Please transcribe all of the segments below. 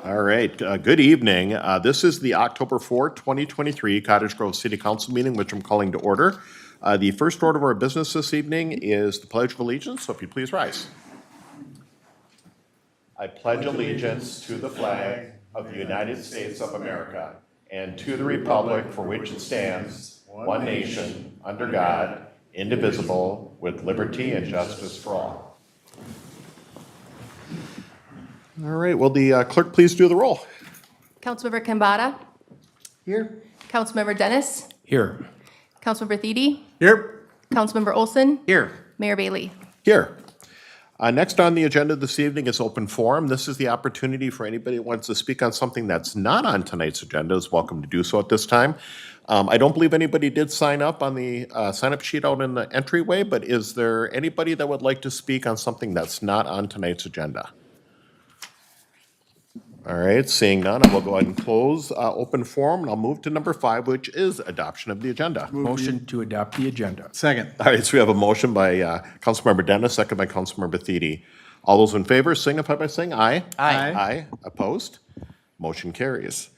All right, good evening. This is the October 4th, 2023 Cottage Grove City Council meeting, which I'm calling to order. The first order of our business this evening is the Pledge of Allegiance, so if you please rise. I pledge allegiance to the flag of the United States of America and to the republic for which it stands, one nation, under God, indivisible, with liberty and justice for all. All right, will the clerk please do the roll? Councilmember Kambata. Here. Councilmember Dennis. Here. Councilmember Thede. Here. Councilmember Olson. Here. Mayor Bailey. Here. Next on the agenda this evening is open forum. This is the opportunity for anybody who wants to speak on something that's not on tonight's agenda is welcome to do so at this time. I don't believe anybody did sign up on the sign-up sheet out in the entryway, but is there anybody that would like to speak on something that's not on tonight's agenda? All right, seeing none, I will go ahead and close open forum, and I'll move to number 5, which is adoption of the agenda. Motion to adopt the agenda. Second. All right, so we have a motion by Councilmember Dennis, second by Councilmember Thede. All those in favor signify by saying aye. Aye. Aye. Opposed? Motion carries.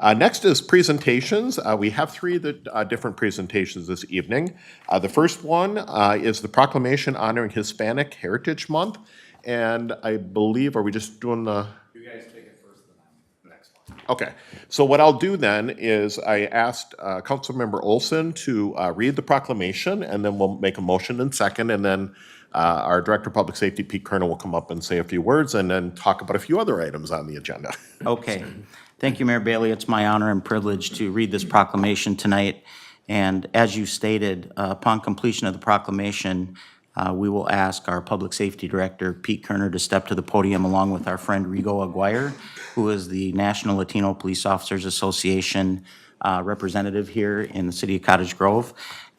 Next is presentations. We have 3 different presentations this evening. The first one is the Proclamation honoring Hispanic Heritage Month. And I believe, are we just doing the... You guys take it first, then I'm next one. Okay, so what I'll do then is I asked Councilmember Olson to read the proclamation, and then we'll make a motion in second, and then our Director of Public Safety, Pete Kerner, will come up and say a few words, and then talk about a few other items on the agenda. Okay. Thank you, Mayor Bailey. It's my honor and privilege to read this proclamation tonight. And as you stated, upon completion of the proclamation, we will ask our Public Safety Director, Pete Kerner, to step to the podium along with our friend Rigo Aguirre, who is the National Latino Police Officers Association representative here in the city of Cottage Grove.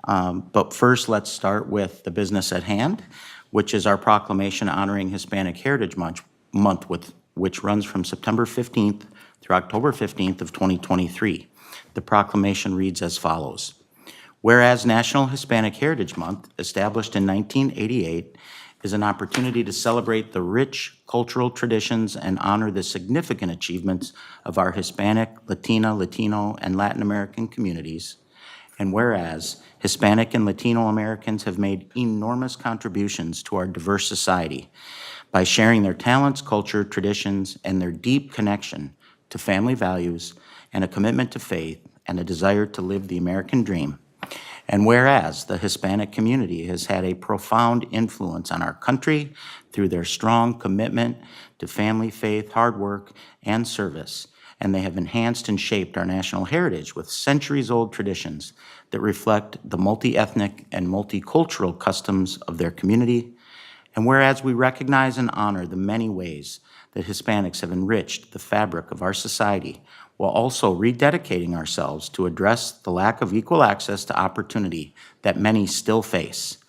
But first, let's start with the business at hand, which is our proclamation honoring Hispanic Heritage Month, which runs from September 15th through October 15th of 2023. The proclamation reads as follows. Whereas National Hispanic Heritage Month, established in 1988, is an opportunity to celebrate the rich cultural traditions and honor the significant achievements of our Hispanic, Latina, Latino, and Latin American communities. And whereas Hispanic and Latino Americans have made enormous contributions to our diverse society by sharing their talents, culture, traditions, and their deep connection to family values and a commitment to faith and a desire to live the American dream. And whereas the Hispanic community has had a profound influence on our country through their strong commitment to family, faith, hard work, and service, and they have enhanced and shaped our national heritage with centuries-old traditions that reflect the multi-ethnic and multicultural customs of their community. And whereas we recognize and honor the many ways that Hispanics have enriched the fabric of our society, while also rededicating ourselves to address the lack of equal access to opportunity that many still face.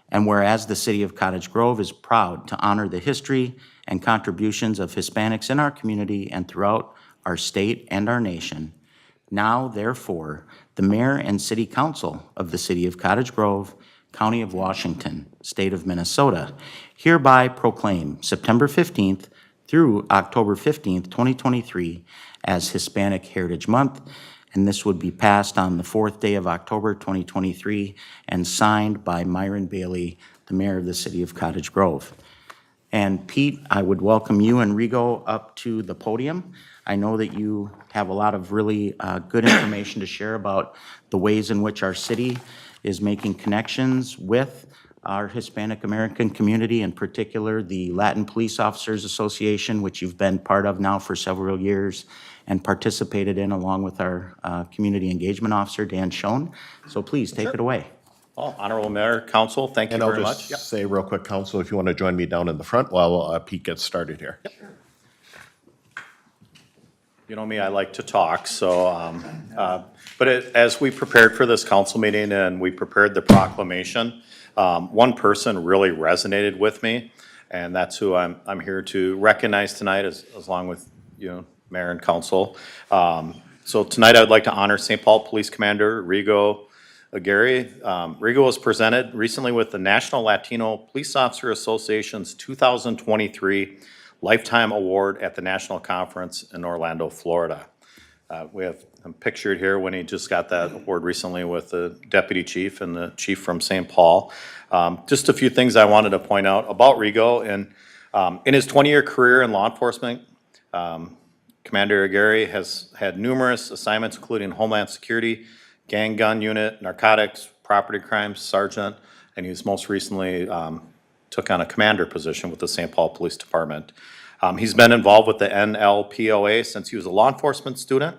And whereas the city of Cottage Grove is proud to honor the history and contributions of Hispanics in our community and throughout our state and our nation, now, therefore, the Mayor and City Council of the City of Cottage Grove, County of Washington, State of Minnesota, hereby proclaim September 15th through October 15th, 2023, as Hispanic Heritage Month, and this would be passed on the 4th day of October 2023 and signed by Myron Bailey, the Mayor of the City of Cottage Grove. And Pete, I would welcome you and Rigo up to the podium. I know that you have a lot of really good information to share about the ways in which our city is making connections with our Hispanic American community, in particular the Latin Police Officers Association, which you've been part of now for several years and participated in along with our Community Engagement Officer, Dan Schoen. So please take it away. Well, Honorable Mayor, Council, thank you And I'll very just much. say real quick, Council, if you want to join me down in the front while Pete gets started here. You know me, I like to talk, so, as we prepared for this council meeting and we prepared the proclamation, one person really resonated with me, and that's who I'm here to recognize tonight, as along with you, Mayor and Council. So tonight I would like to honor St. Paul Police Commander Rigo Aguirre. Rigo was presented recently with the National Latino Police Officer Association's 2023 Lifetime Award at the National Conference in Orlando, Florida. We have him pictured here when he just got that award recently with the deputy chief and the chief from St. Paul. Just a few things I wanted to point out about Rigo. In his 20-year career in law enforcement, Commander Aguirre has had numerous assignments, including Homeland Security, Gang Gun Unit, Narcotics, Property Crimes Sergeant, and he was most recently took on a commander position with the St. Paul Police Department. He's been involved with the NLPOA since he was a law enforcement student.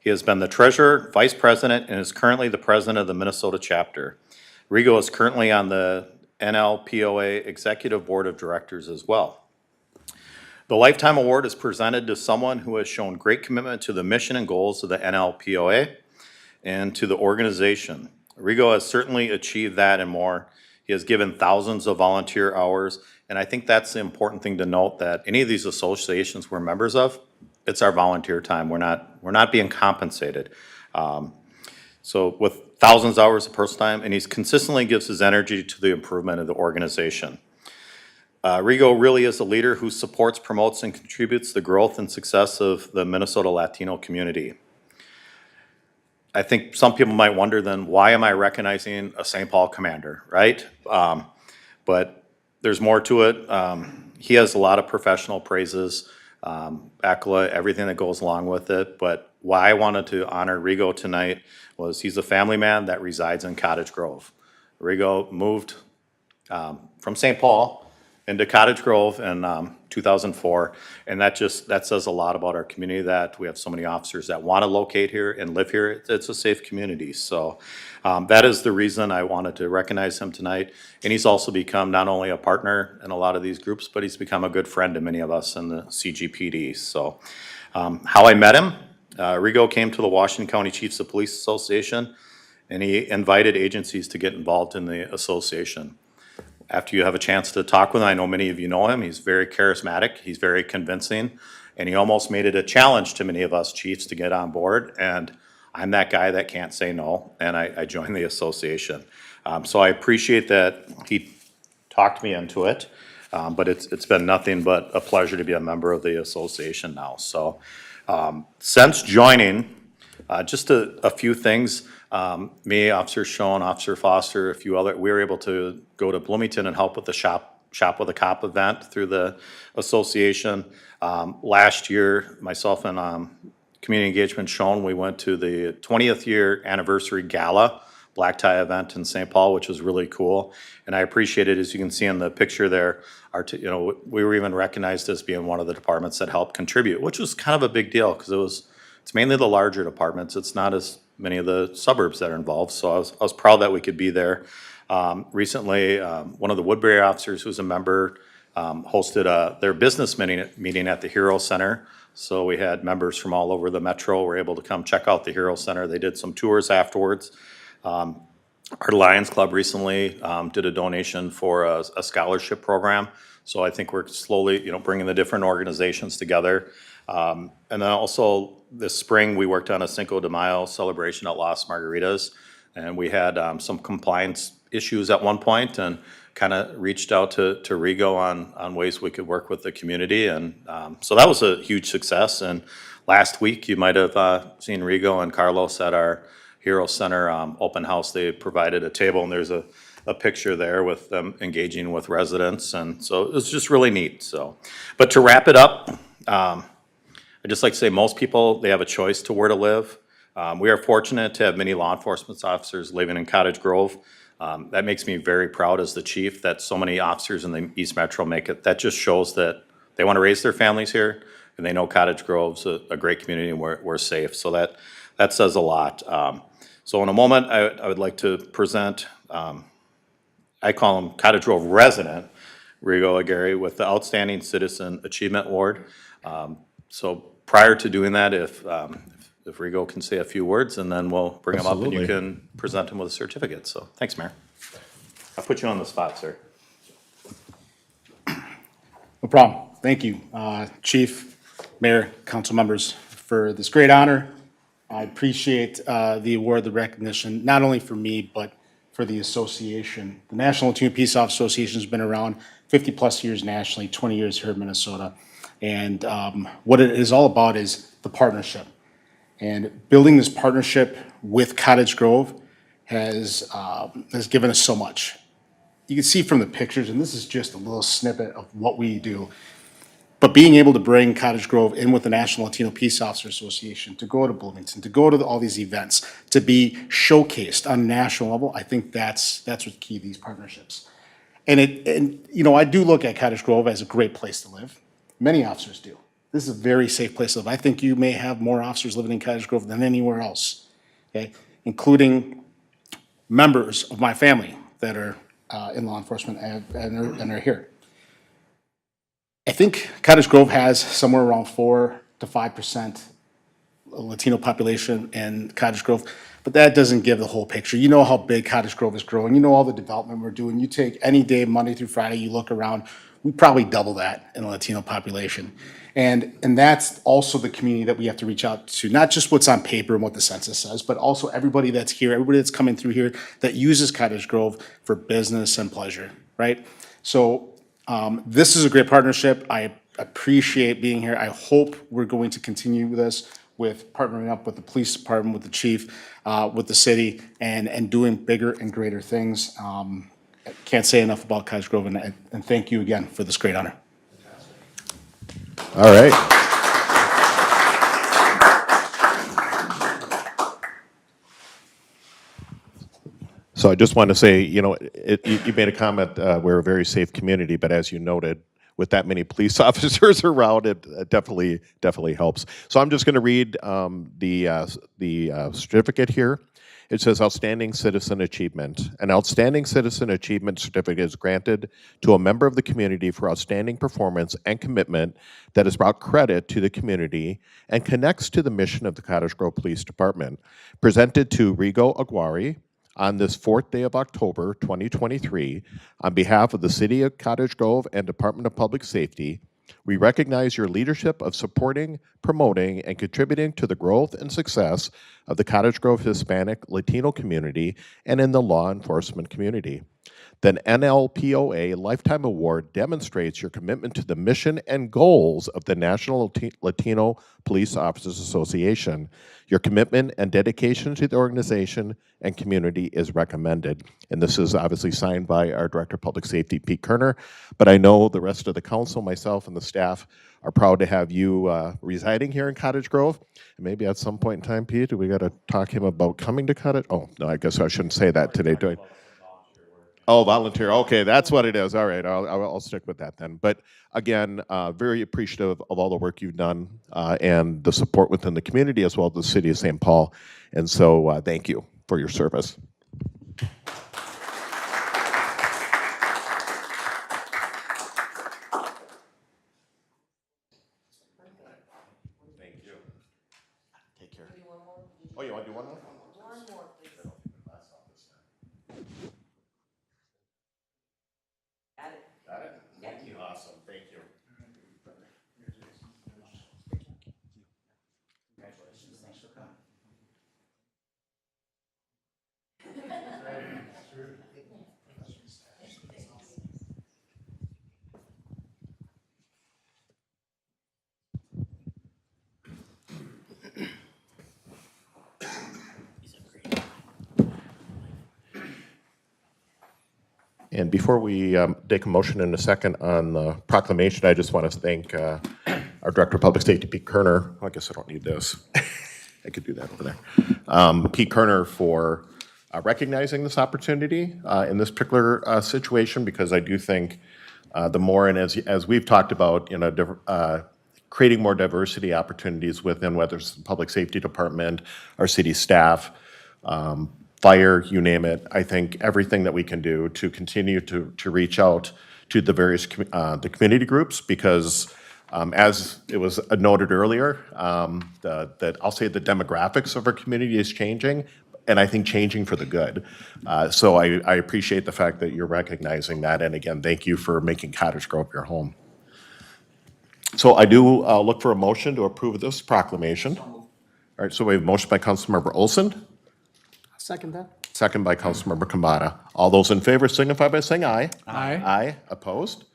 He has been the treasurer, vice president, and is currently the president of the Minnesota chapter. Rigo is currently on the NLPOA Executive Board of Directors as well. The Lifetime Award is presented to someone who has shown great commitment to the mission and goals of the NLPOA and to the organization. Rigo has certainly achieved that and more. He has given thousands of volunteer hours, and I think that's the important thing to note, that any of these associations we're members of, it's our volunteer time. We're not being compensated. So with thousands of hours of personal time, and he consistently gives his energy to the improvement of the organization. Rigo really is a leader who supports, promotes, and contributes to the growth and success of the Minnesota Latino community. I think some people might wonder then, why am I recognizing a St. Paul commander, right? But there's more to it. He has a lot of professional praises, accolade, everything that goes along with it. But why I wanted to honor Rigo tonight was he's a family man that resides in Cottage Grove. Rigo moved from St. Paul into Cottage Grove in 2004, and that says a lot about our community, that we have so many officers that want to locate here and live here. It's a safe community. So that is the reason I wanted to recognize him tonight. And he's also become not only a partner in a lot of these groups, but he's become a good friend to many of us in the CGPD. So how I met him, Rigo came to the Washington County Chiefs of Police Association, and he invited agencies to get involved in the association. After you have a chance to talk with him, I know many of you know him, he's very charismatic, he's very convincing, and he almost made it a challenge to many of us chiefs to get on board, and I'm that guy that can't say no, and I joined the association. So I appreciate that he talked me into it, but it's been nothing but a pleasure to be a member of the association now. So since joining, just a few things. Me, Officer Schoen, Officer Foster, a few other, we were able to go to Bloomington and help with the Shop with a Cop event through the association. Last year, myself and Community Engagement Schoen, we went to the 20th year anniversary gala black tie event in St. Paul, which was really cool. And I appreciate it, as you can see in the picture there, we were even recognized as being one of the departments that helped contribute, which was kind of a big deal, because it's mainly the larger departments. It's not as many of the suburbs that are involved. So I was proud that we could be there. Recently, one of the Woodbury officers who's a member hosted their business meeting at the Hero Center. So we had members from all over the metro were able to come check out the Hero Center. They did some tours afterwards. Our Lions Club recently did a donation for a scholarship program. So I think we're slowly, bringing the different organizations together. And then also this spring, we worked on a Cinco de Mayo celebration at Las Margaritas, and we had some compliance issues at one point, and kind of reached out to Rigo on ways we could work with the community, and so that was a huge success. And last week, you might have seen Rigo and Carlos at our Hero Center open house. They provided a table, and there's a picture there with them engaging with residents, and so it was just really neat. So, but to wrap it up, I'd just like to say most people, they have a choice to where to live. We are fortunate to have many law enforcement officers living in Cottage Grove. That makes me very proud as the chief that so many officers in the East Metro make it. That just shows that they want to raise their families here, and they know Cottage Grove's a great community and we're safe. So that says a lot. So in a moment, I would like to present, I call him Cottage Grove resident, Rigo Aguirre, with the Outstanding Citizen Achievement Award. So prior to doing that, if Rigo can say a few words, and then we'll bring him up and you can present him with a certificate. So thanks, Mayor. I'll put you on the spot, sir. No problem. Thank you, Chief, Mayor, council members, for this great honor. I appreciate the award, the recognition, not only for me, but for the association. The National Latino Peace Officer Association has been around 50-plus years nationally, 20 years here in Minnesota. And what it is all about is the partnership. And building this partnership with Cottage Grove has given us so much. You can see from the pictures, and this is just a little snippet of what we do. But being able to bring Cottage Grove in with the National Latino Peace Officer Association, to go to Bloomington, to go to all these events, to be showcased on a national level, I think that's what's key to these partnerships. And I do look at Cottage Grove as a great place to live. Many officers do. This is a very safe place to live. I think you may have more officers living in Cottage Grove than anywhere else, okay? Including members of my family that are in law enforcement and are here. I think Cottage Grove has somewhere around 4 to 5% Latino population in Cottage Grove, but that doesn't give the whole picture. You know how big Cottage Grove is growing. You know all the development we're doing. You take any day, Monday through Friday, you look around, we probably double that in the Latino population. And that's also the community that we have to reach out to, not just what's on paper and what the census says, but also everybody that's here, everybody that's coming through here that uses Cottage Grove for business and pleasure, right? So this is a great partnership. I appreciate being here. I hope we're going to continue this with partnering up with the police department, with the chief, with the city, and doing bigger and greater things. I can't say enough about Cottage Grove, and thank you again for this great honor. All right. So I just want to say, you made a comment, we're a very safe community, but as you noted, with that many police officers around, it definitely helps. So I'm just going to read the certificate here. It says Outstanding Citizen Achievement. An Outstanding Citizen Achievement certificate is granted to a member of the community for outstanding performance and commitment that has brought credit to the community and connects to the mission of the Cottage Grove Police Department. Presented to Rigo Aguirre on this 4th day of October, 2023, on behalf of the City of Cottage Grove and Department of Public Safety, we recognize your leadership of supporting, promoting, and contributing to the growth and success of the Cottage Grove Hispanic Latino community and in the law enforcement community. The NLPOA Lifetime Award demonstrates your commitment to the mission and goals of the National Latino Police Officers Association. Your commitment and dedication to the organization and community is recommended. And this is obviously signed by our Director of Public Safety, Pete Kerner, but I know the rest of the council, myself, and the staff are proud to have you residing here in Cottage Grove. And maybe at some point in time, Pete, we got to talk him about coming to Cottage? Oh, no, I guess I shouldn't say that today, do I? Oh, volunteer. Okay, that's what it is. All right, I'll stick with that then. But again, very appreciative of all the work you've done and the support within the community as well as the city of St. Paul. And so thank you for your service. Thank you. Take care. Oh, you want to do one more? Got it? Thank you. Awesome, thank you. Congratulations. Thanks for coming. And before we take a motion in a second on the proclamation, I just want to thank our Director of Public Safety, Pete Kerner. I guess I don't need this. I could do that over there. Pete Kerner for recognizing this opportunity in this particular situation, because I do think the more, and as we've talked about, creating more diversity opportunities within, whether it's the Public Safety Department, our city staff, fire, you name it. I think everything that we can do to continue to reach out to the various the community groups, because as it was noted earlier, that I'll say the demographics of our community is changing, and I think changing for the good. So I appreciate the fact that you're recognizing that, and again, thank you for making Cottage Grove your home. So I do look for a motion to approve this proclamation. All right, so we have a motion by Councilmember Olson. Second that. Second by Councilmember Kambata. All those in favor signify by saying aye. Aye. Aye. Opposed?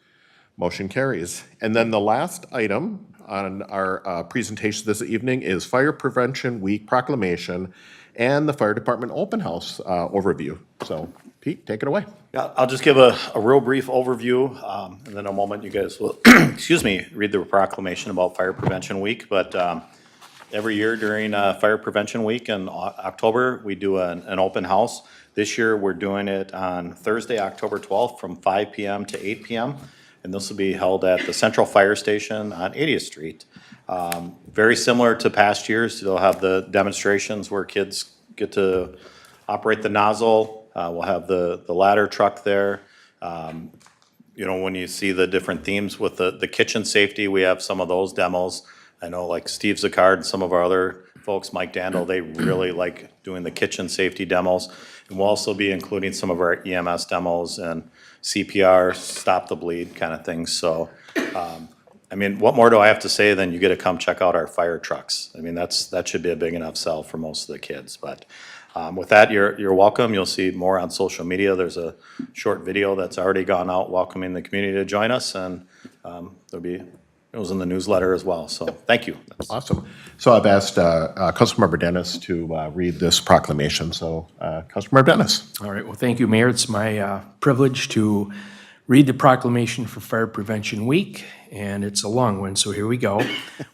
Motion carries. And then the last item on our presentation this evening is Fire Prevention Week Proclamation and the Fire Department Open House overview. So Pete, take it away. Yeah, I'll just give a real brief overview, and then in a moment you guys will, excuse me, read the proclamation about Fire Prevention Week. But every year during Fire Prevention Week in October, we do an open house. This year, we're doing it on Thursday, October 12th, from 5 p.m. to 8 p.m. And this will be held at the Central Fire Station on 80th Street. Very similar to past years, they'll have the demonstrations where kids get to operate the nozzle. We'll have the ladder truck there. You know, when you see the different themes with the kitchen safety, we have some of those demos. I know like Steve Zacard and some of our other folks, Mike Dandel, they really like doing the kitchen safety demos. And we'll also be including some of our EMS demos and CPR, stop the bleed kind of things. So, I mean, what more do I have to say than you get to come check out our fire trucks? I mean, that should be a big enough sell for most of the kids. But with that, you're welcome. You'll see more on social media. There's a short video that's already gone out welcoming the community to join us, and it was in the newsletter as well. So thank you. Awesome. So I've asked Councilmember Dennis to read this proclamation. So Councilmember Dennis. All right, well, thank you, Mayor. It's my privilege to read the proclamation for Fire Prevention Week, and it's a long one, so here we go.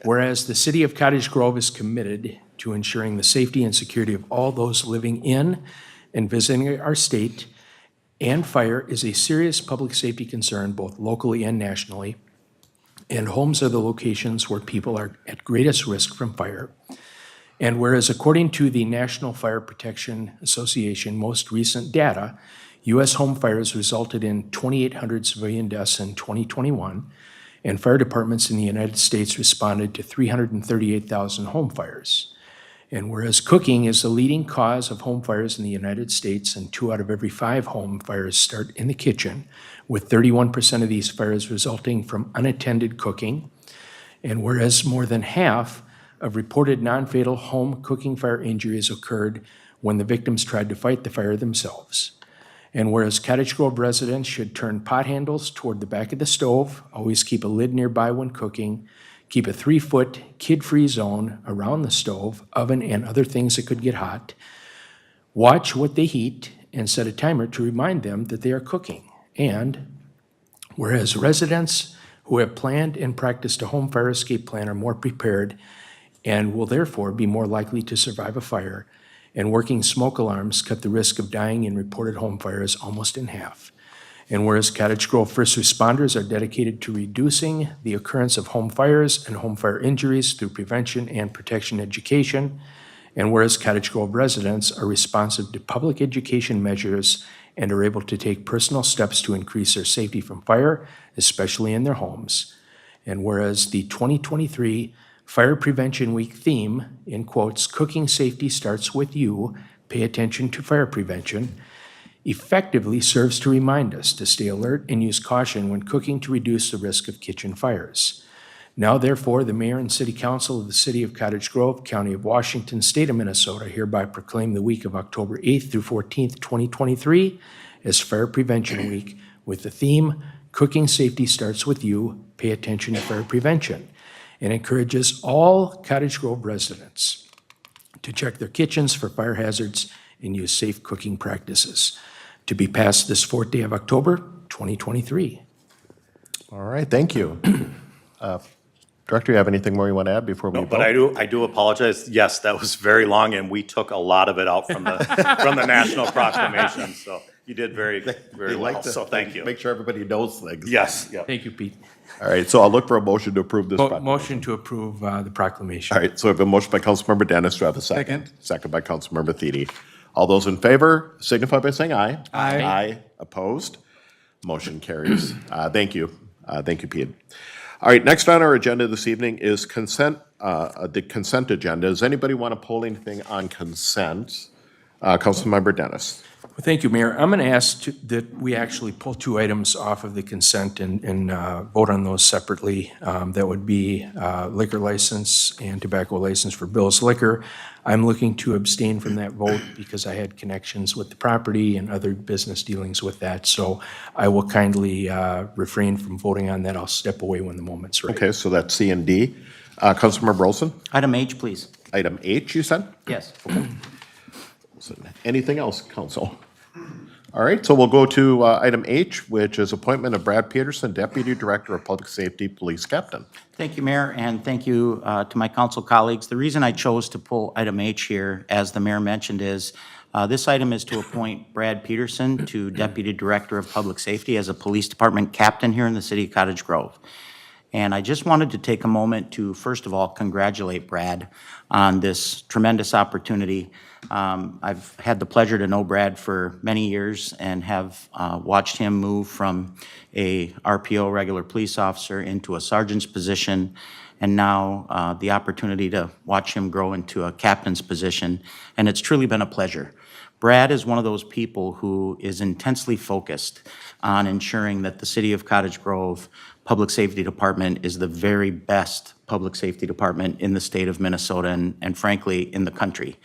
Whereas the city of Cottage Grove is committed to ensuring the safety and security of all those living in and visiting our state, and fire is a serious public safety concern both locally and nationally, and homes are the locations where people are at greatest risk from fire. And whereas according to the National Fire Protection Association most recent data, U.S. home fires resulted in 2,800 civilian deaths in 2021, and fire departments in the United States responded to 338,000 home fires. And whereas cooking is the leading cause of home fires in the United States, and 2 out of every 5 home fires start in the kitchen, with 31% of these fires resulting from unattended cooking. And whereas more than half of reported non-fatal home cooking fire injuries occurred when the victims tried to fight the fire themselves. And whereas Cottage Grove residents should turn pot handles toward the back of the stove, always keep a lid nearby when cooking, keep a 3-foot kid-free zone around the stove, oven, and other things that could get hot, watch what they heat, and set a timer to remind them that they are cooking. And whereas residents who have planned and practiced a home fire escape plan are more prepared and will therefore be more likely to survive a fire, and working smoke alarms cut the risk of dying in reported home fires almost in half. And whereas Cottage Grove first responders are dedicated to reducing the occurrence of home fires and home fire injuries through prevention and protection education, and whereas Cottage Grove residents are responsive to public education measures and are able to take personal steps to increase their safety from fire, especially in their homes. And whereas the 2023 Fire Prevention Week theme, in quotes, "Cooking safety starts with you, pay attention to fire prevention," effectively serves to remind us to stay alert and use caution when cooking to reduce the risk of kitchen fires. Now therefore, the Mayor and City Council of the City of Cottage Grove, County of Washington, State of Minnesota hereby proclaim the week of October 8th through 14th, 2023 as Fire Prevention Week with the theme, "Cooking safety starts with you, pay attention to fire prevention," and encourages all Cottage Grove residents to check their kitchens for fire hazards and use safe cooking practices. To be passed this 4th day of October, 2023. All right, thank you. Director, you have anything more you want to add before we No, vote? but I do apologize. Yes, that was very long, and we took a lot of it out from the, from the national proclamation. So you did very They like well, to so thank you. Make sure everybody knows things. Yes, yep. Thank you, Pete. All right, so I'll look for a motion to approve this. proclamation. Motion to approve the proclamation. All right, so I have a motion by Councilmember Dennis. Do I have a second? Second by Councilmember Thiede. All those in favor signify by saying aye. Aye. Aye. Opposed? Motion carries. Thank you. Thank you, Pete. All right, next on our agenda this evening is consent, the consent agenda. Does anybody want to pull anything on consent? Councilmember Dennis. Well, thank you, Mayor. I'm going to ask that we actually pull two items off of the consent and vote on those separately. That would be liquor license and tobacco license for Bill's Liquor. I'm looking to abstain from that vote because I had connections with the property and other business dealings with that. So I will kindly refrain from voting on that. I'll step away when the moment's right. Okay, so that's C and D. Councilmember Olson? Item H, please. Item H, you said? Yes. Anything else, council? All right, so we'll go to item H, which is appointment of Brad Petersen, Deputy Director of Public Safety, Police Captain. Thank you, Mayor, and thank you to my council colleagues. The reason I chose to pull item H here, as the mayor mentioned, is this item is to appoint Brad Petersen to Deputy Director of Public Safety as a Police Department Captain here in the city of Cottage Grove. And I just wanted to take a moment to, first of all, congratulate Brad on this tremendous opportunity. I've had the pleasure to know Brad for many years and have watched him move from a RPO, regular police officer, into a sergeant's position, and now the opportunity to watch him grow into a captain's position, and it's truly been a pleasure. Brad is one of those people who is intensely focused on ensuring that the City of Cottage Grove Public Safety Department is the very best public safety department in the state of Minnesota and frankly, in the country.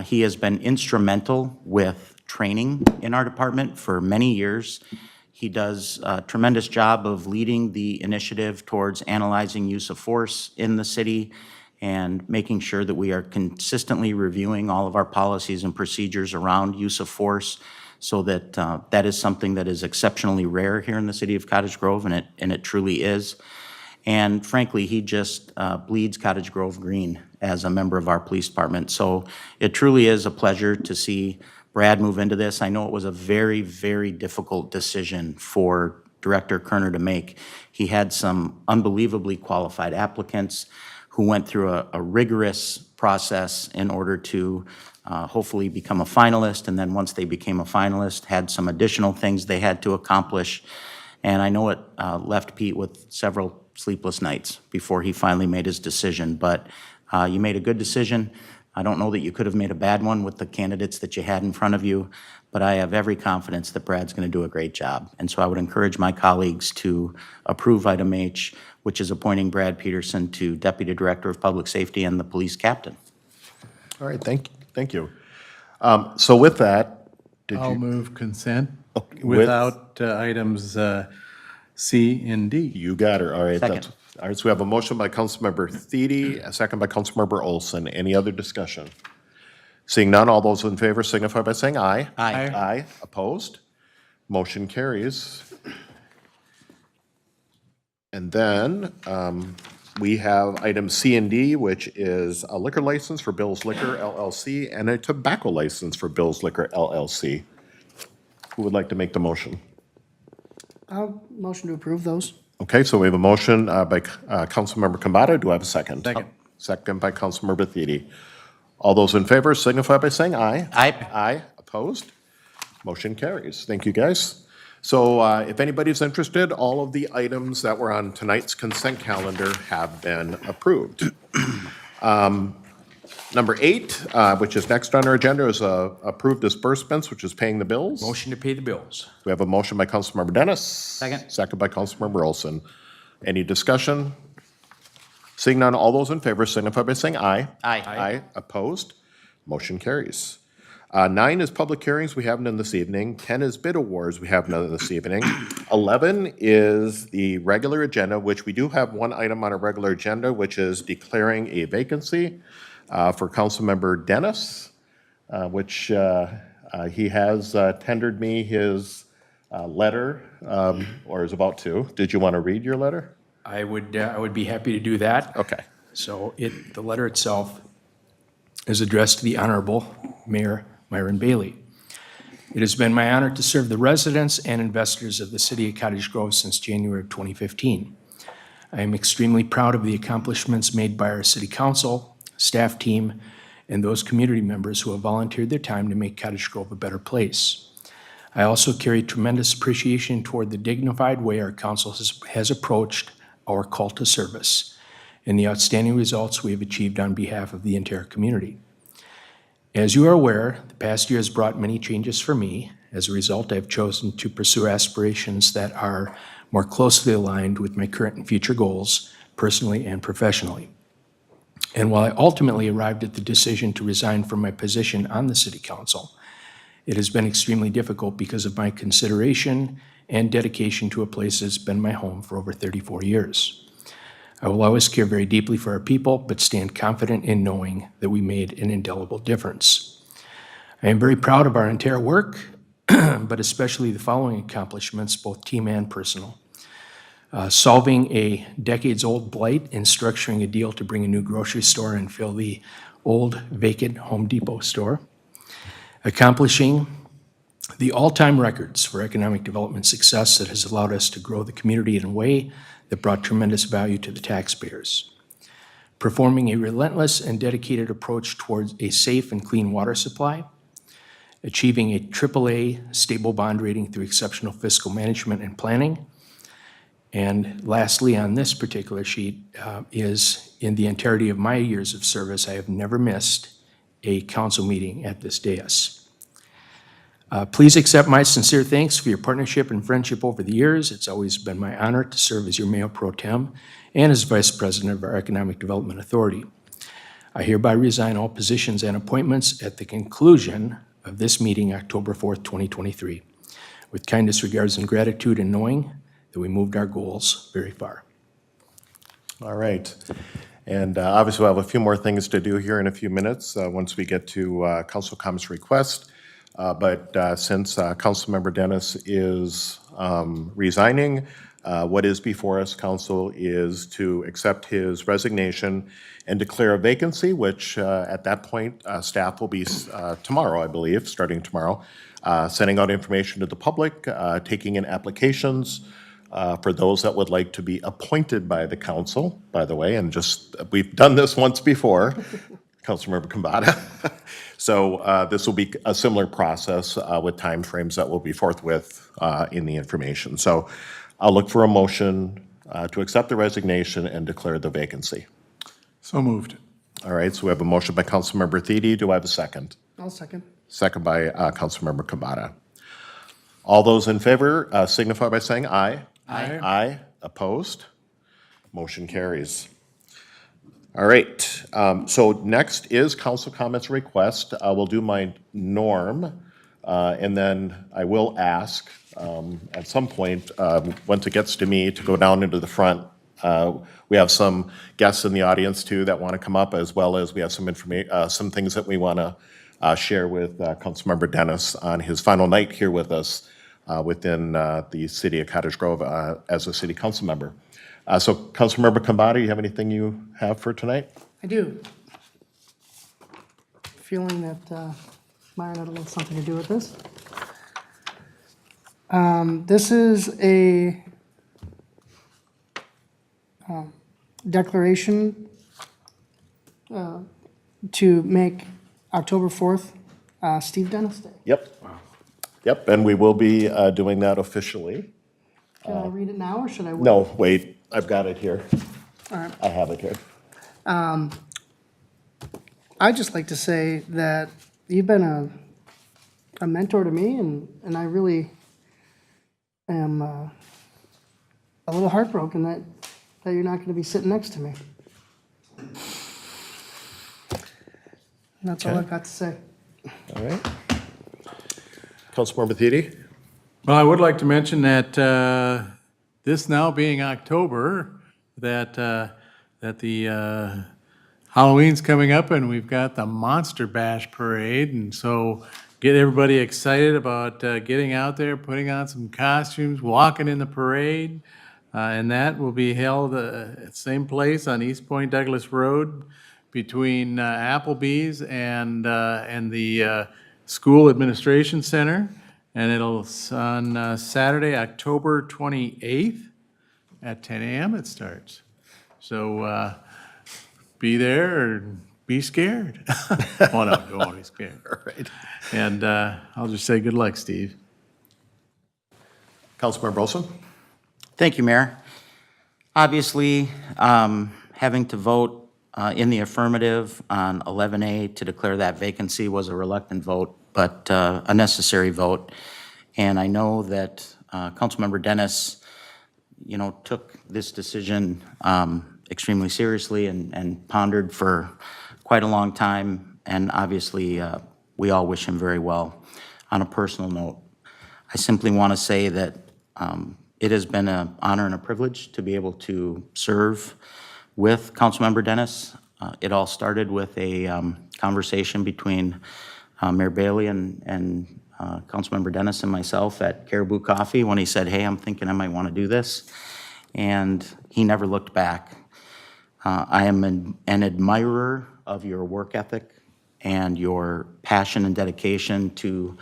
He has been instrumental with training in our department for many years. He does a tremendous job of leading the initiative towards analyzing use of force in the city and making sure that we are consistently reviewing all of our policies and procedures around use of force, so that that is something that is exceptionally rare here in the city of Cottage Grove, and it truly is. And frankly, he just bleeds Cottage Grove green as a member of our police department. So it truly is a pleasure to see Brad move into this. I know it was a very, very difficult decision for Director Kerner to make. He had some unbelievably qualified applicants who went through a rigorous process in order to hopefully become a finalist, and then once they became a finalist, had some additional things they had to accomplish. And I know it left Pete with several sleepless nights before he finally made his decision, but you made a good decision. I don't know that you could have made a bad one with the candidates that you had in front of you, but I have every confidence that Brad's going to do a great job. And so I would encourage my colleagues to approve item H, which is appointing Brad Petersen to Deputy Director of Public Safety and the Police Captain. All right, thank you. So with that, I'll move consent with- without items C and D. You got her, all right. Second. All right, so we have a motion by Councilmember Thiede, a second by Councilmember Olson. Any other discussion? Seeing none, all those in favor signify by saying aye. Aye. Aye, opposed? Motion carries. And then we have item C and D, which is a liquor license for Bill's Liquor LLC and a tobacco license for Bill's Liquor LLC. Who would like to make the motion? I'll motion to approve those. Okay, so we have a motion by Councilmember Kambata. Do I have a second? Second. Second by Councilmember Thiede. All those in favor signify by saying aye. Aye. Aye, opposed? Motion carries. Thank you, guys. So if anybody's interested, all of the items that were on tonight's consent calendar have been approved. Number 8, which is next on our agenda, is Approve Disbursements, which is paying the bills. Motion to pay the bills. We have a motion by Councilmember Dennis. Second. Second by Councilmember Olson. Any discussion? Seeing none, all those in favor signify by saying aye. Aye. Aye. Opposed? Motion carries. 9 is public hearings. We have none this evening. 10 is bid awards. We have none this evening. 11 is the regular agenda, which we do have one item on a regular agenda, which is declaring a vacancy for Councilmember Dennis, which he has tendered me his letter, or is about to. Did you want to read your letter? I would be happy to do that. Okay. So the letter itself is addressed to the Honorable Mayor Myron Bailey. It has been my honor to serve the residents and investors of the city of Cottage Grove since January of 2015. I am extremely proud of the accomplishments made by our city council, staff team, and those community members who have volunteered their time to make Cottage Grove a better place. I also carry tremendous appreciation toward the dignified way our council has approached our call to service and the outstanding results we have achieved on behalf of the entire community. As you are aware, the past year has brought many changes for me. As a result, I have chosen to pursue aspirations that are more closely aligned with my current and future goals, personally and professionally. And while I ultimately arrived at the decision to resign from my position on the City Council, it has been extremely difficult because of my consideration and dedication to a place that's been my home for over 34 years. I will always care very deeply for our people, but stand confident in knowing that we made an indelible difference. I am very proud of our entire work, but especially the following accomplishments, both team and personal. Solving a decades-old blight and structuring a deal to bring a new grocery store and fill the old vacant Home Depot store. Accomplishing the all-time records for economic development success that has allowed us to grow the community in a way that brought tremendous value to the taxpayers. Performing a relentless and dedicated approach towards a safe and clean water supply. Achieving a AAA stable bond rating through exceptional fiscal management and planning. And lastly, on this particular sheet is in the entirety of my years of service, I have never missed a council meeting at this dais. Please accept my sincere thanks for your partnership and friendship over the years. It's always been my honor to serve as your Mayor Pro Tem and as Vice President of our Economic Development Authority. I hereby resign all positions and appointments at the conclusion of this meeting, October 4th, 2023, with kindest regards and gratitude in knowing that we moved our goals very far. All right. And obviously, we'll have a few more things to do here in a few minutes once we get to council comments request. But since Councilmember Dennis is resigning, what is before us, council, is to accept his resignation and declare a vacancy, which at that point, staff will be tomorrow, I believe, starting tomorrow, sending out information to the public, taking in applications for those that would like to be appointed by the council, by the way, and just, we've done this once before, Councilmember Kambata. So this will be a similar process with timeframes that will be forthwith in the information. So I'll look for a motion to accept the resignation and declare the vacancy. So moved. All right, so we have a motion by Councilmember Thiede. Do I have a second? I'll second. Second by Councilmember Kambata. All those in favor signify by saying aye. Aye. Aye. Opposed? Motion carries. All right, so next is council comments request. We'll do my norm, and then I will ask at some point, once it gets to me, to go down into the front. We have some guests in the audience too that want to come up, as well as we have some some things that we want to share with Councilmember Dennis on his final night here with us within the city of Cottage Grove as a city council member. So Councilmember Kambata, you have anything you have for tonight? I do. Feeling that Myron had a little something to do with this. This is a declaration to make October 4th Steve Dennis Day. Yep. Yep, and we will be doing that officially. Can I read it now, or should I wait? No, wait, I've got it here. All right. I have it here. I'd just like to say that you've been a mentor to me, and I really am a little heartbroken that you're not going to be sitting next to me. And that's all Okay. I've got to say. All right. Councilmember Thiede? Well, I would like to mention that this now being October, that the Halloween's coming up and we've got the Monster Bash Parade. And so get everybody excited about getting out there, putting on some costumes, walking in the parade. And that will be held at the same place on East Point Douglas Road between Applebee's and the School Administration Center. And it'll, on Saturday, October 28th at 10 a.m. it starts. So be there or be scared. Well, no, don't want to be scared. All right. And I'll just say good luck, Steve. Councilmember Olson? Thank you, Mayor. Obviously, having to vote in the affirmative on 11A to declare that vacancy was a reluctant vote, but a necessary vote. And I know that Councilmember Dennis, took this decision extremely seriously and pondered for quite a long time. And obviously, we all wish him very well. On a personal note, I simply want to say that it has been an honor and a privilege to be able to serve with Councilmember Dennis. It all started with a conversation between Mayor Bailey and Councilmember Dennis and myself at Caribou Coffee when he said, hey, I'm thinking I might want to do this. And he never looked back. I am an admirer of your work ethic and your passion and dedication to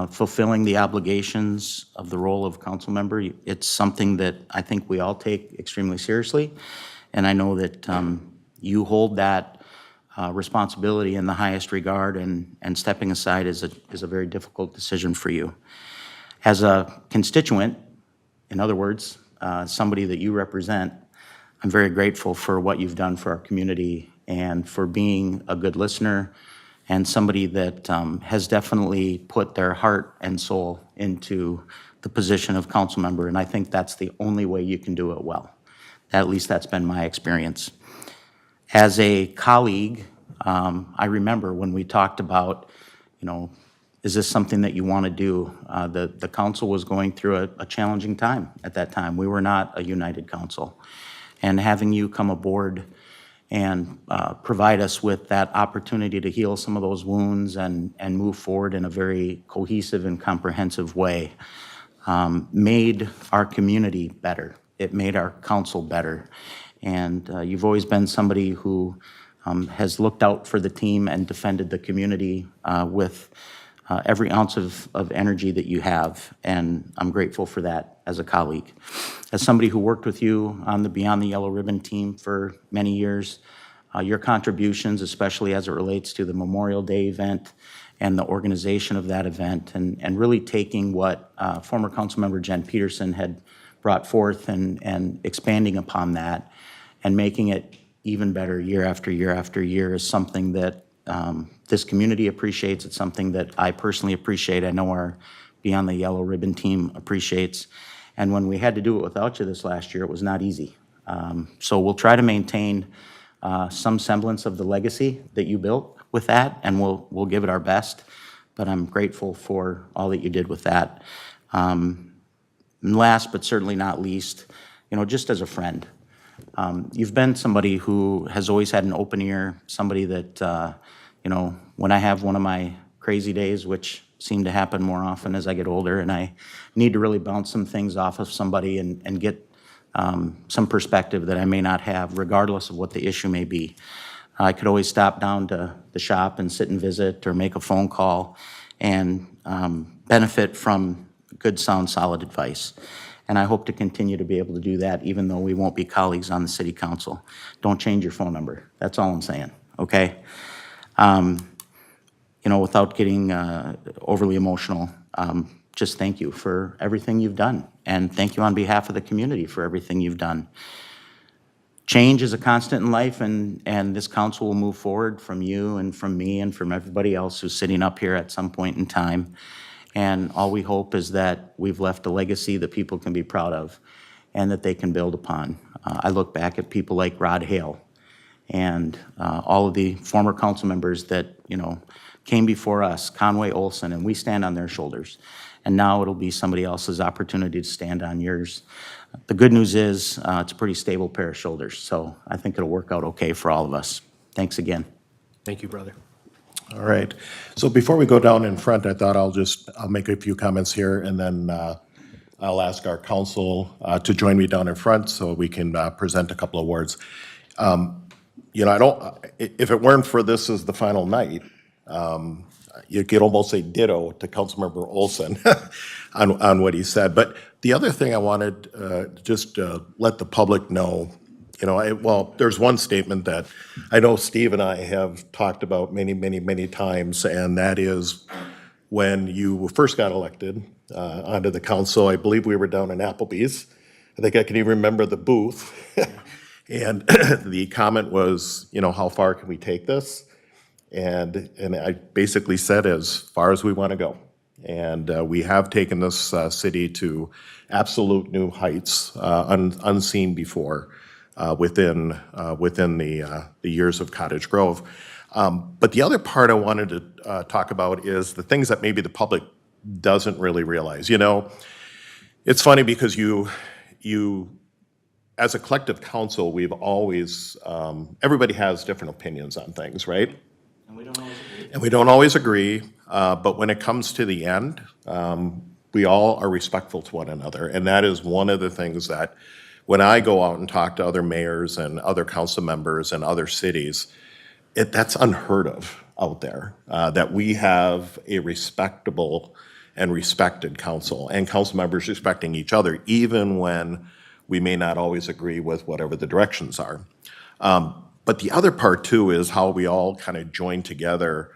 fulfilling the obligations of the role of council member. It's something that I think we all take extremely seriously. And I know that you hold that responsibility in the highest regard, and stepping aside is a very difficult decision for you. As a constituent, in other words, somebody that you represent, I'm very grateful for what you've done for our community and for being a good listener and somebody that has definitely put their heart and soul into the position of council member, and I think that's the only way you can do it well. At least that's been my experience. As a colleague, I remember when we talked about, is this something that you want to do? The council was going through a challenging time at that time. We were not a united council. And having you come aboard and provide us with that opportunity to heal some of those wounds and move forward in a very cohesive and comprehensive way made our community better. It made our council better. And you've always been somebody who has looked out for the team and defended the community with every ounce of energy that you have, and I'm grateful for that as a colleague. As somebody who worked with you on the Beyond the Yellow Ribbon team for many years, your contributions, especially as it relates to the Memorial Day event and the organization of that event, and really taking what former Councilmember Jen Petersen had brought forth and expanding upon that and making it even better year after year after year is something that this community appreciates. It's something that I personally appreciate. I know our Beyond the Yellow Ribbon team appreciates. And when we had to do it without you this last year, it was not easy. So we'll try to maintain some semblance of the legacy that you built with that, and we'll give it our best. But I'm grateful for all that you did with that. And last but certainly not least, just as a friend, you've been somebody who has always had an open ear, somebody that, when I have one of my crazy days, which seem to happen more often as I get older, and I need to really bounce some things off of somebody and get some perspective that I may not have, regardless of what the issue may be. I could always stop down to the shop and sit and visit or make a phone call and benefit from good, sound, solid advice. And I hope to continue to be able to do that, even though we won't be colleagues on the city council. Don't change your phone number. That's all I'm saying, okay? Without getting overly emotional, just thank you for everything you've done. And thank you on behalf of the community for everything you've done. Change is a constant in life, and this council will move forward from you and from me and from everybody else who's sitting up here at some point in time. And all we hope is that we've left a legacy that people can be proud of and that they can build upon. I look back at people like Rod Hale and all of the former council members that, came before us, Conway Olson, and we stand on their shoulders. And now it'll be somebody else's opportunity to stand on yours. The good news is it's a pretty stable pair of shoulders, so I think it'll work out okay for all of us. Thanks again. Thank you, brother. All right. So before we go down in front, I thought I'll make a few comments here, and then I'll ask our council to join me down in front so we can present a couple of words. If it weren't for this as the final night, you could almost say ditto to Councilmember Olson on what he said. But the other thing I wanted just let the public know, there's one statement that I know Steve and I have talked about many, many, many times, and that is when you first got elected onto the council. I believe we were down in Applebee's. I think I can even remember the booth. And the comment was, how far can we take this? And I basically said, as far as we want to go. And we have taken this city to absolute new heights, unseen before, within the years of Cottage Grove. But the other part I wanted to talk about is the things that maybe the public doesn't really realize. It's funny because you as a collective council, we've always, everybody has different opinions on things, right? And we don't always agree, but when it comes to the end, we all are respectful to one another. And that is one of the things that when I go out and talk to other mayors and other council members and other cities, that's unheard of out there, that we have a respectable and respected council, and council members respecting each other, even when we may not always agree with whatever the directions are. But the other part too is how we all kind of join together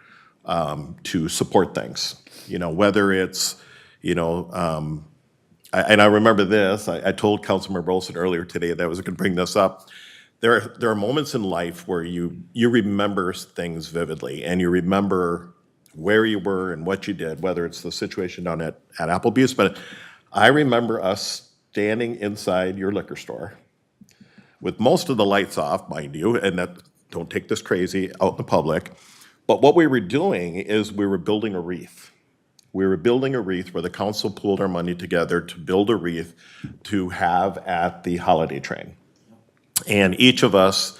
to support things. Whether it's, and I remember this, I told Councilmember Olson earlier today that I was going to bring this up. There are moments in life where you remember things vividly, and you remember where you were and what you did, whether it's the situation down at Applebee's. But I remember us standing inside your liquor store with most of the lights off, mind you, and that, don't take this crazy, out in the public. But what we were doing is we were building a wreath. We were building a wreath where the council pooled our money together to build a wreath to have at the holiday train. And each of us,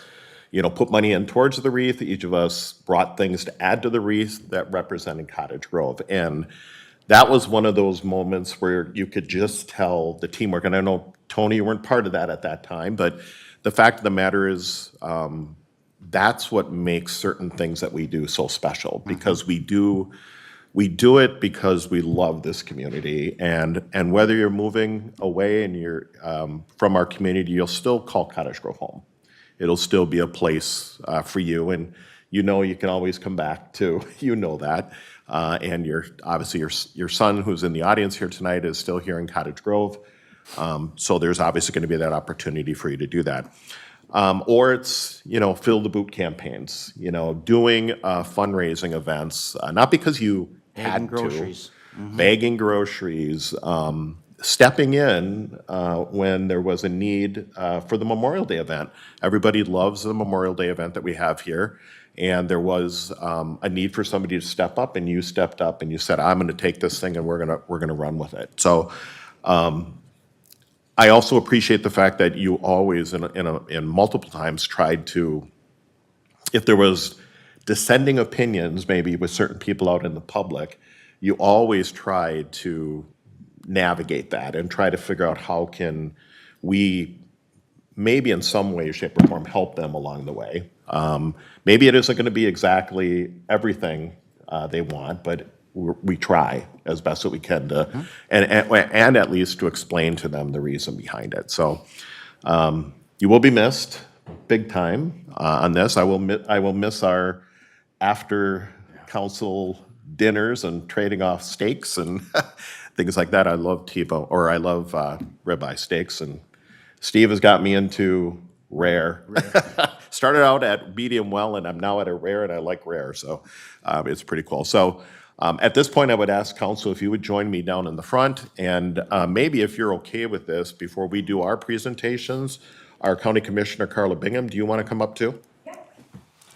put money in towards the wreath. Each of us brought things to add to the wreath that represented Cottage Grove. And that was one of those moments where you could just tell the teamwork. And I know, Tony, you weren't part of that at that time, but the fact of the matter is, that's what makes certain things that we do so special, because we do it because we love this community. And whether you're moving away and you're from our community, you'll still call Cottage Grove home. It'll still be a place for you, and you can always come back to, that. And obviously your son, who's in the audience here tonight, is still here in Cottage Grove. So there's obviously going to be that opportunity for you to do that. Or it's, fill the boot campaigns, doing fundraising events, not because you had groceries. to, bagging groceries, stepping in when there was a need for the Memorial Day event. Everybody loves the Memorial Day event that we have here. And there was a need for somebody to step up, and you stepped up and you said, I'm going to take this thing and we're going to run with it. So I also appreciate the fact that you always, in multiple times, tried to, if there was dissenting opinions, maybe with certain people out in the public, you always tried to navigate that and try to figure out how can we maybe in some way, shape, or form help them along the way. Maybe it isn't going to be exactly everything they want, but we try as best that we can to, and at least to explain to them the reason behind it. So you will be missed big time on this. I will miss our after council dinners and trading off steaks and things like that. I love T-bone, or I love ribeye steaks, and Steve has got me into rare. Started out at medium well, and I'm now at a rare, and I like rare, so it's pretty cool. So at this point, I would ask council if you would join me down in the front, and maybe if you're okay with this, before we do our presentations, our County Commissioner Carla Bingham, do you want to come up too? Yeah.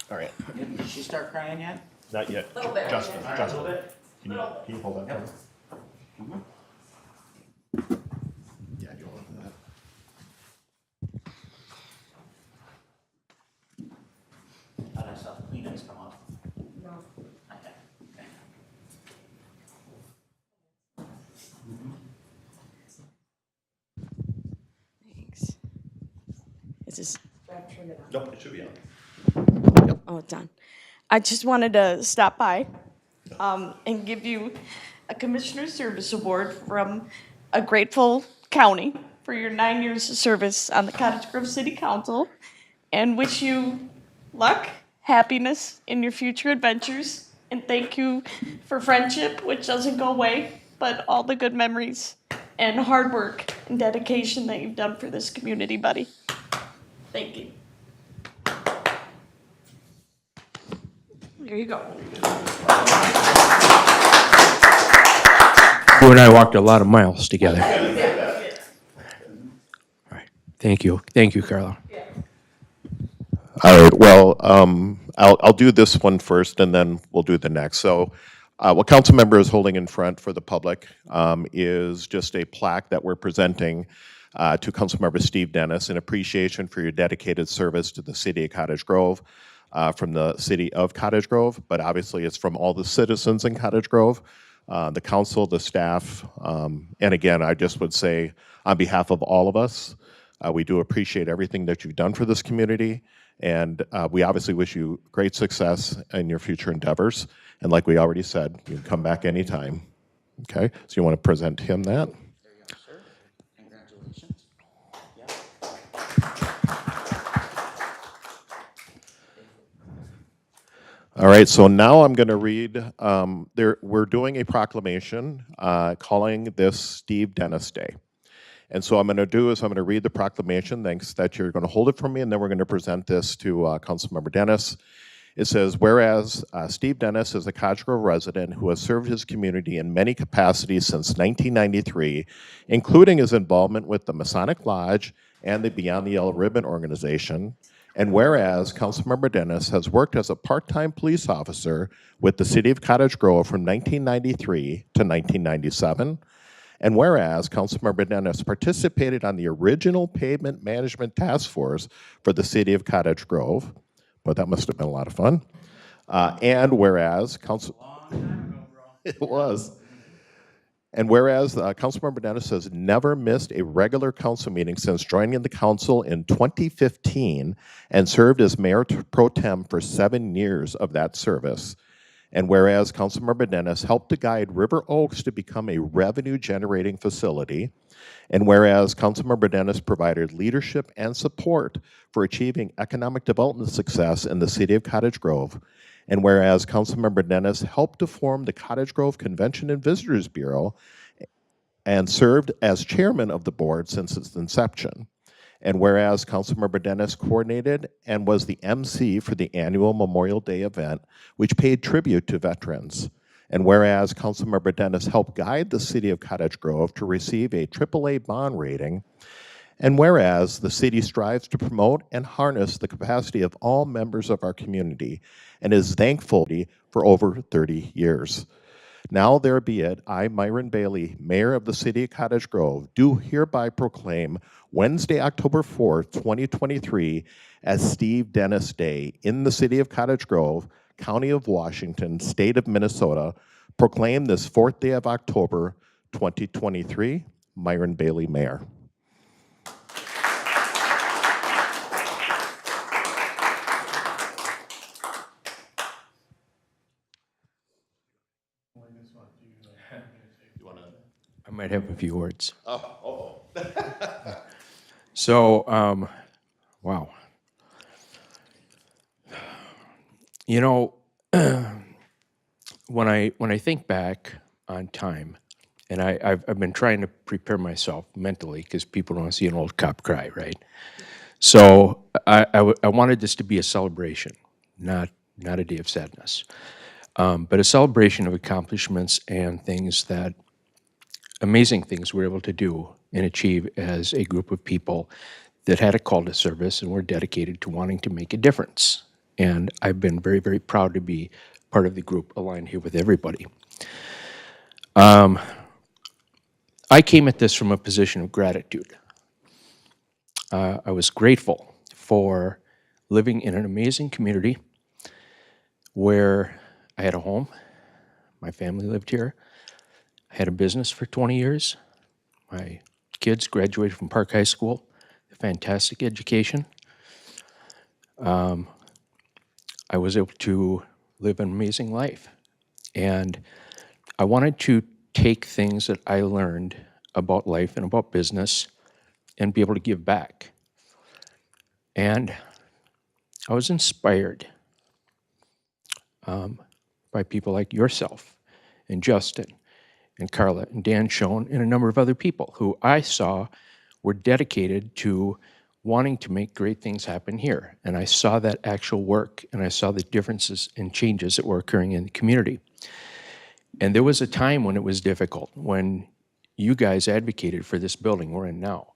All right. Did she start crying yet? Not yet. Justin, can you hold that for me? Yeah, you hold that. Thought I saw the Kleenex come off. No. Okay. Thanks. Is this, Nope, it should be on. oh, it's on. I just wanted to stop by and give you a Commissioner's Service Award from a grateful county for your 9 years of service on the Cottage Grove City Council, and wish you luck, happiness in your future adventures, and thank you for friendship, which doesn't go away, but all the good memories and hard work and dedication that you've done for this community, buddy. Thank you. There you go. You and I walked a lot of miles together. All right. Thank you. Thank you, Carla. All right, well, I'll do this one first, and then we'll do the next. So what council member is holding in front for the public is just a plaque that we're presenting to Councilmember Steve Dennis in appreciation for your dedicated service to the city of Cottage Grove, from the city of Cottage Grove, but obviously it's from all the citizens in Cottage Grove, the council, the staff, and again, I just would say on behalf of all of us, we do appreciate everything that you've done for this community, and we obviously wish you great success in your future endeavors. And like we already said, you can come back anytime. Okay, so you want to present him that? There you go, sir. Congratulations. All right, so now I'm going to read, we're doing a proclamation calling this Steve Dennis Day. And so what I'm going to do is I'm going to read the proclamation. Thanks that you're going to hold it for me, and then we're going to present this to Councilmember Dennis. It says, whereas Steve Dennis is a Cottage Grove resident who has served his community in many capacities since 1993, including his involvement with the Masonic Lodge and the Beyond the Yellow Ribbon organization, and whereas Councilmember Dennis has worked as a part-time police officer with the city of Cottage Grove from 1993 to 1997, and whereas Councilmember Dennis participated on the original pavement management task force for the city of Cottage Grove, but that must have been a lot of fun. And whereas it was. And whereas Councilmember Dennis has never missed a regular council meeting since joining the council in 2015 and served as mayor pro tem for 7 years of that service. And whereas Councilmember Dennis helped to guide River Oaks to become a revenue-generating facility, and whereas Councilmember Dennis provided leadership and support for achieving economic development success in the city of Cottage Grove, and whereas Councilmember Dennis helped to form the Cottage Grove Convention and Visitors Bureau and served as chairman of the board since its inception. And whereas Councilmember Dennis coordinated and was the MC for the annual Memorial Day event, which paid tribute to veterans. And whereas Councilmember Dennis helped guide the city of Cottage Grove to receive a AAA bond rating. And whereas the city strives to promote and harness the capacity of all members of our community and is thankful for over 30 years. Now there be it, I, Myron Bailey, Mayor of the City of Cottage Grove, do hereby proclaim Wednesday, October 4th, 2023 as Steve Dennis Day in the City of Cottage Grove, County of Washington, State of Minnesota. Proclaim this 4th day of October, 2023. Myron Bailey, Mayor. I might have a few words. So, wow. You know, when I think back on time, and I've been trying to prepare myself mentally because people don't want to see an old cop cry, right? So I wanted this to be a celebration, not a day of sadness, but a celebration of accomplishments and things that, amazing things we're able to do and achieve as a group of people that had a call to service and were dedicated to wanting to make a difference. And I've been very, very proud to be part of the group aligned here with everybody. I came at this from a position of gratitude. I was grateful for living in an amazing community where I had a home, my family lived here, I had a business for 20 years, my kids graduated from Park High School, a fantastic education. I was able to live an amazing life. And I wanted to take things that I learned about life and about business and be able to give back. And I was inspired by people like yourself and Justin and Carla and Dan Schoen and a number of other people who I saw were dedicated to wanting to make great things happen here. And I saw that actual work, and I saw the differences and changes that were occurring in the community. And there was a time when it was difficult, when you guys advocated for this building we're in now.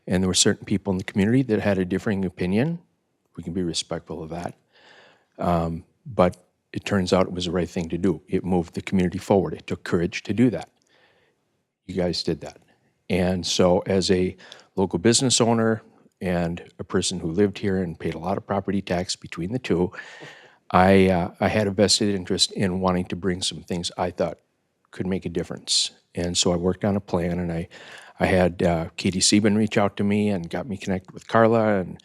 And there were certain people in the community that had a differing opinion. We can be respectful of that. But it turns out it was the right thing to do. It moved the community forward. It took courage to do that. You guys did that. And so as a local business owner and a person who lived here and paid a lot of property tax between the two, I had a vested interest in wanting to bring some things I thought could make a difference. And so I worked on a plan, and I had Katie Sieben reach out to me and got me connected with Carla and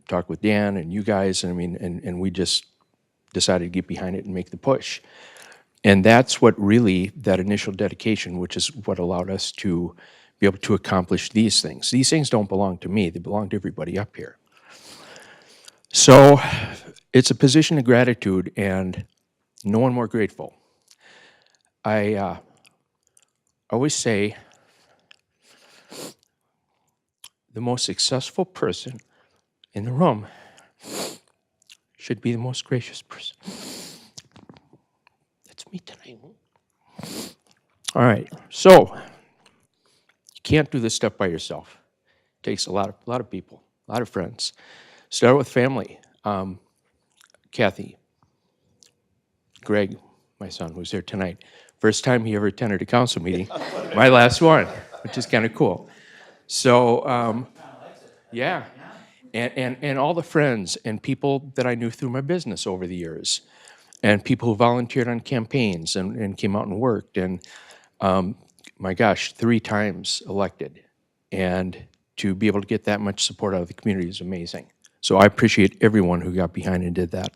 talked with Dan and you guys, and and we just decided to get behind it and make the push. And that's what really, that initial dedication, which is what allowed us to be able to accomplish these things. These things don't belong to me, they belong to everybody up here. So it's a position of gratitude, and no one more grateful. I always say the most successful person in the room should be the most gracious person. That's me tonight. All right, so you can't do this stuff by yourself. It takes a lot of people, a lot of friends. Start with family. Kathy, Greg, my son, who's here tonight. First time he ever attended a council meeting. My last one, which is kind of cool. So, yeah. And all the friends and people that I knew through my business over the years, and people who volunteered on campaigns and came out and worked, and my gosh, 3 times elected. And to be able to get that much support out of the community is amazing. So I appreciate everyone who got behind and did that.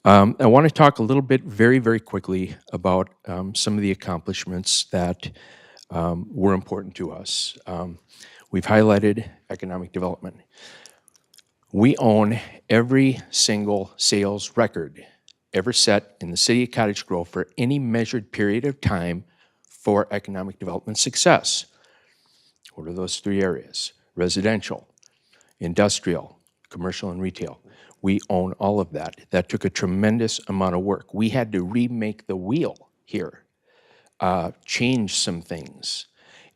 I want to talk a little bit very, very quickly about some of the accomplishments that were important to us. We've highlighted economic development. We own every single sales record ever set in the city of Cottage Grove for any measured period of time for economic development success. What are those 3 areas? Residential, industrial, commercial, and retail. We own all of that. That took a tremendous amount of work. We had to remake the wheel here, change some things,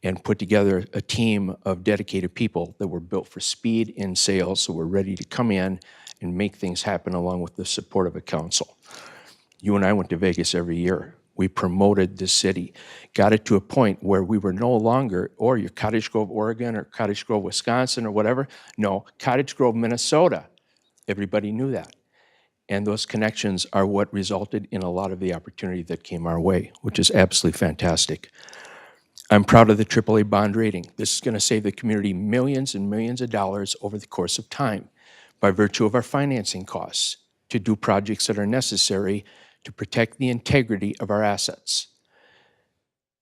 and put together a team of dedicated people that were built for speed in sales, so we're ready to come in and make things happen along with the support of a council. You and I went to Vegas every year. We promoted the city, got it to a point where we were no longer, or you're Cottage Grove, Oregon, or Cottage Grove, Wisconsin, or whatever. No, Cottage Grove, Minnesota. Everybody knew that. And those connections are what resulted in a lot of the opportunity that came our way, which is absolutely fantastic. I'm proud of the AAA bond rating. This is going to save the community millions and millions of dollars over the course of time by virtue of our financing costs to do projects that are necessary to protect the integrity of our assets.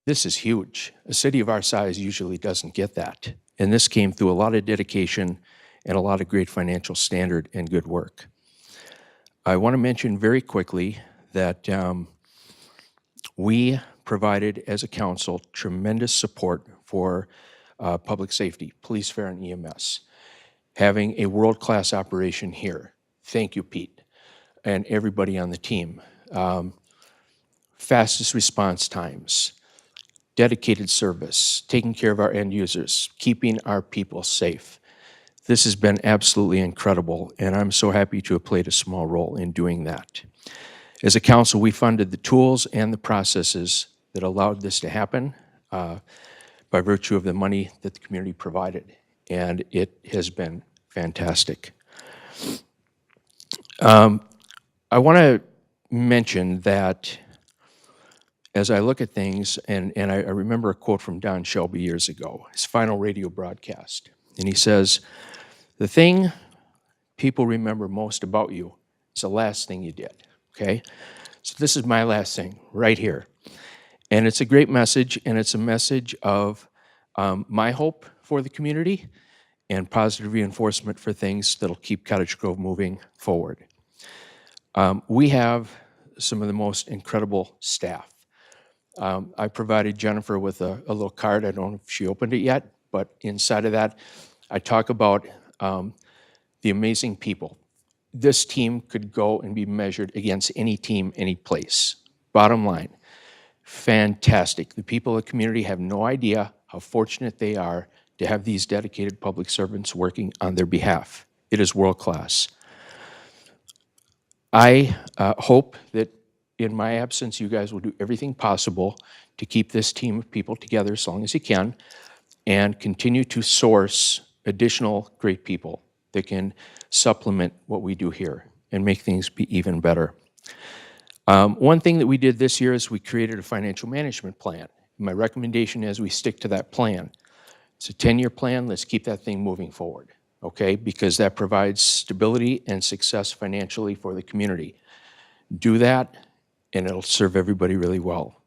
This is huge. A city of our size usually doesn't get that. And this came through a lot of dedication and a lot of great financial standard and good work. I want to mention very quickly that we provided, as a council, tremendous support for public safety, police, fire, and EMS. Having a world-class operation here. Thank you, Pete, and everybody on the team. Fastest response times, dedicated service, taking care of our end users, keeping our people safe. This has been absolutely incredible, and I'm so happy to have played a small role in doing that. As a council, we funded the tools and the processes that allowed this to happen by virtue of the money that the community provided, and it has been fantastic. I want to mention that as I look at things, and I remember a quote from Don Shelby years ago, his final radio broadcast, and he says, "The thing people remember most about you is the last thing you did," okay? So this is my last thing, right here. And it's a great message, and it's a message of my hope for the community and positive reinforcement for things that'll keep Cottage Grove moving forward. We have some of the most incredible staff. I provided Jennifer with a little card. I don't know if she opened it yet, but inside of that, I talk about the amazing people. This team could go and be measured against any team, any place. Bottom line, fantastic. The people of the community have no idea how fortunate they are to have these dedicated public servants working on their behalf. It is world class. I hope that in my absence, you guys will do everything possible to keep this team of people together as long as you can and continue to source additional great people that can supplement what we do here and make things be even better. One thing that we did this year is we created a financial management plan. My recommendation is we stick to that plan. It's a 10-year plan. Let's keep that thing moving forward, okay? Because that provides stability and success financially for the community. Do that, and it'll serve everybody really well.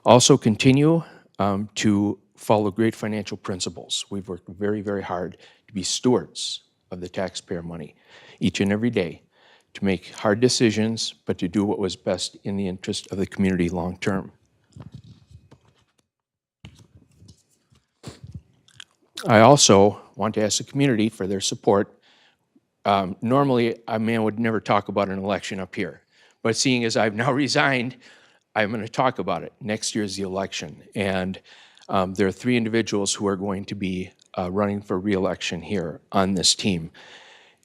Also continue to follow great financial principles. We've worked very, very hard to be stewards of the taxpayer money each and every day, to make hard decisions, but to do what was best in the interest of the community long term. I also want to ask the community for their support. Normally, a man would never talk about an election up here, but seeing as I've now resigned, I'm going to talk about it. Next year is the election, and there are 3 individuals who are going to be running for re-election here on this team.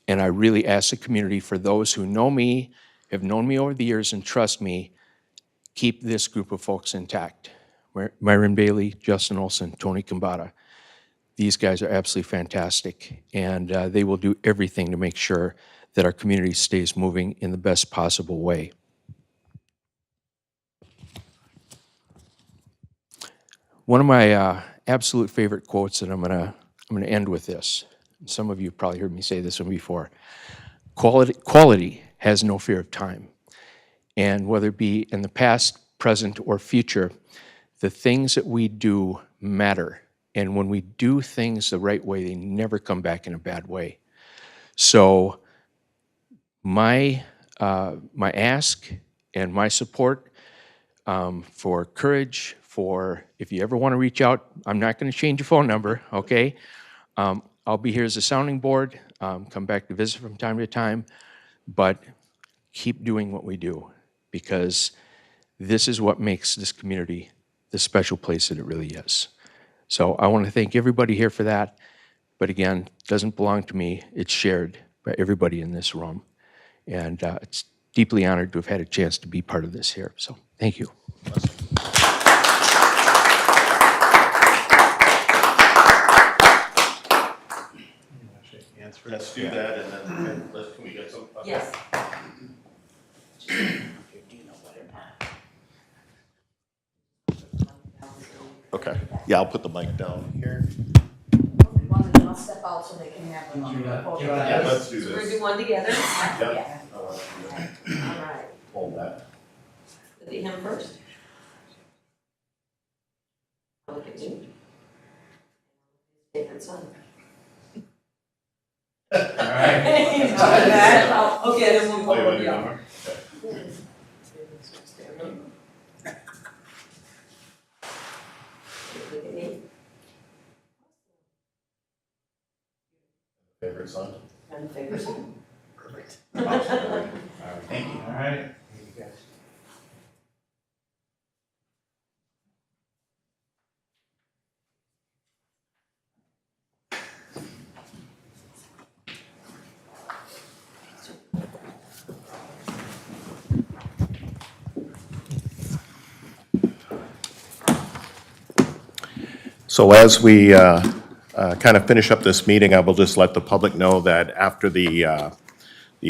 And I really ask the community, for those who know me, have known me over the years and trust me, keep this group of folks intact. Myron Bailey, Justin Olson, Tony Kambata. These guys are absolutely fantastic, and they will do everything to make sure that our community stays moving in the best possible way. One of my absolute favorite quotes, and I'm gonna end with this. Some of you have probably heard me say this one before. Quality has no fear of time. And whether it be in the past, present, or future, the things that we do matter. And when we do things the right way, they never come back in a bad way. So my ask and my support for courage, for if you ever want to reach out, I'm not going to change your phone number, okay? I'll be here as a sounding board, come back to visit from time to time, but keep doing what we do, because this is what makes this community the special place that it really is. So I want to thank everybody here for that, but again, it doesn't belong to me, it's shared by everybody in this room. And it's deeply honored to have had a chance to be part of this here, so thank you. Let's do that, and then can we get some? Yes. Okay, yeah, I'll put the mic down here. I'll step out so they can have one. Yeah, let's do So we're this. gonna do one together? Yep. All right. Hold that. Look at him first. Look at me. Favorite son. All right. Okay, then we'll Oh, you go want to with do the one other. more? Okay. Look at me. Favorite son? And favorite son. Perfect. Thank you. All right. So as we kind of finish up this meeting, I will just let the public know that after the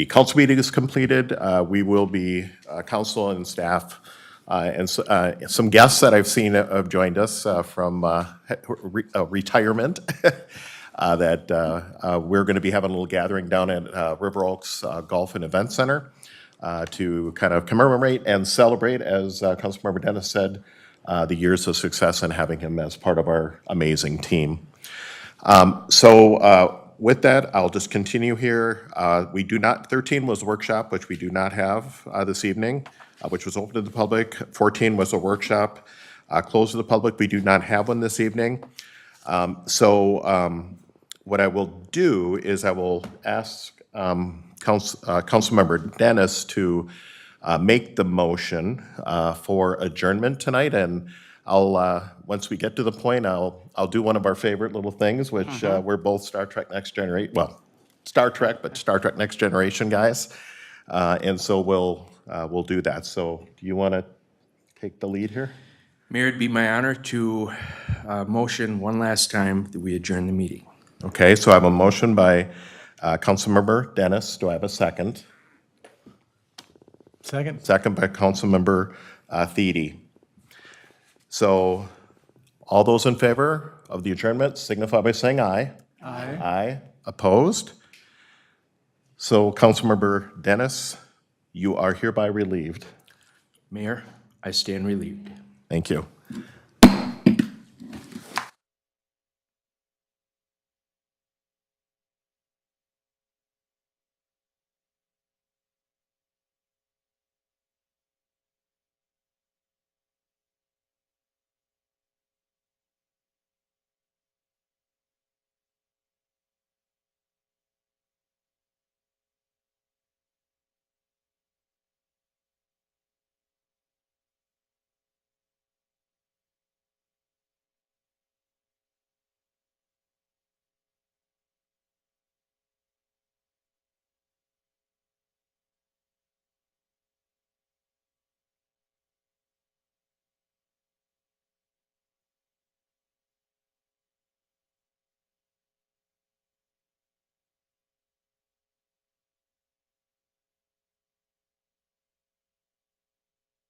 council meeting is completed, we will be, council and staff, and some guests that I've seen have joined us from retirement, that we're going to be having a little gathering down at River Oaks Golf and Event Center to kind of commemorate and celebrate, as Councilmember Dennis said, the years of success and having him as part of our amazing team. With that, I'll just continue here. We do not, 13 was a workshop, which we do not have this evening, which was open to the public. 14 was a workshop closed to the public. We do not have one this evening. What I will do is I will ask Councilmember Dennis to make the motion for adjournment tonight, and I'll, once we get to the point, I'll do one of our favorite little things, which we're both Star Trek Next Generation, well, Star Trek, but Star Trek Next Generation guys. And so we'll do that. So do you want to take the lead here? Mayor, it'd be my honor to motion one last time that we adjourn the meeting. Okay, so I have a motion by Councilmember Dennis. Do I have a second? Second? Second by Councilmember Thiede. So all those in favor of the adjournment signify by saying aye. Aye. Aye. Opposed? So Councilmember Dennis, you are hereby relieved. Mayor, I stand relieved. Thank you.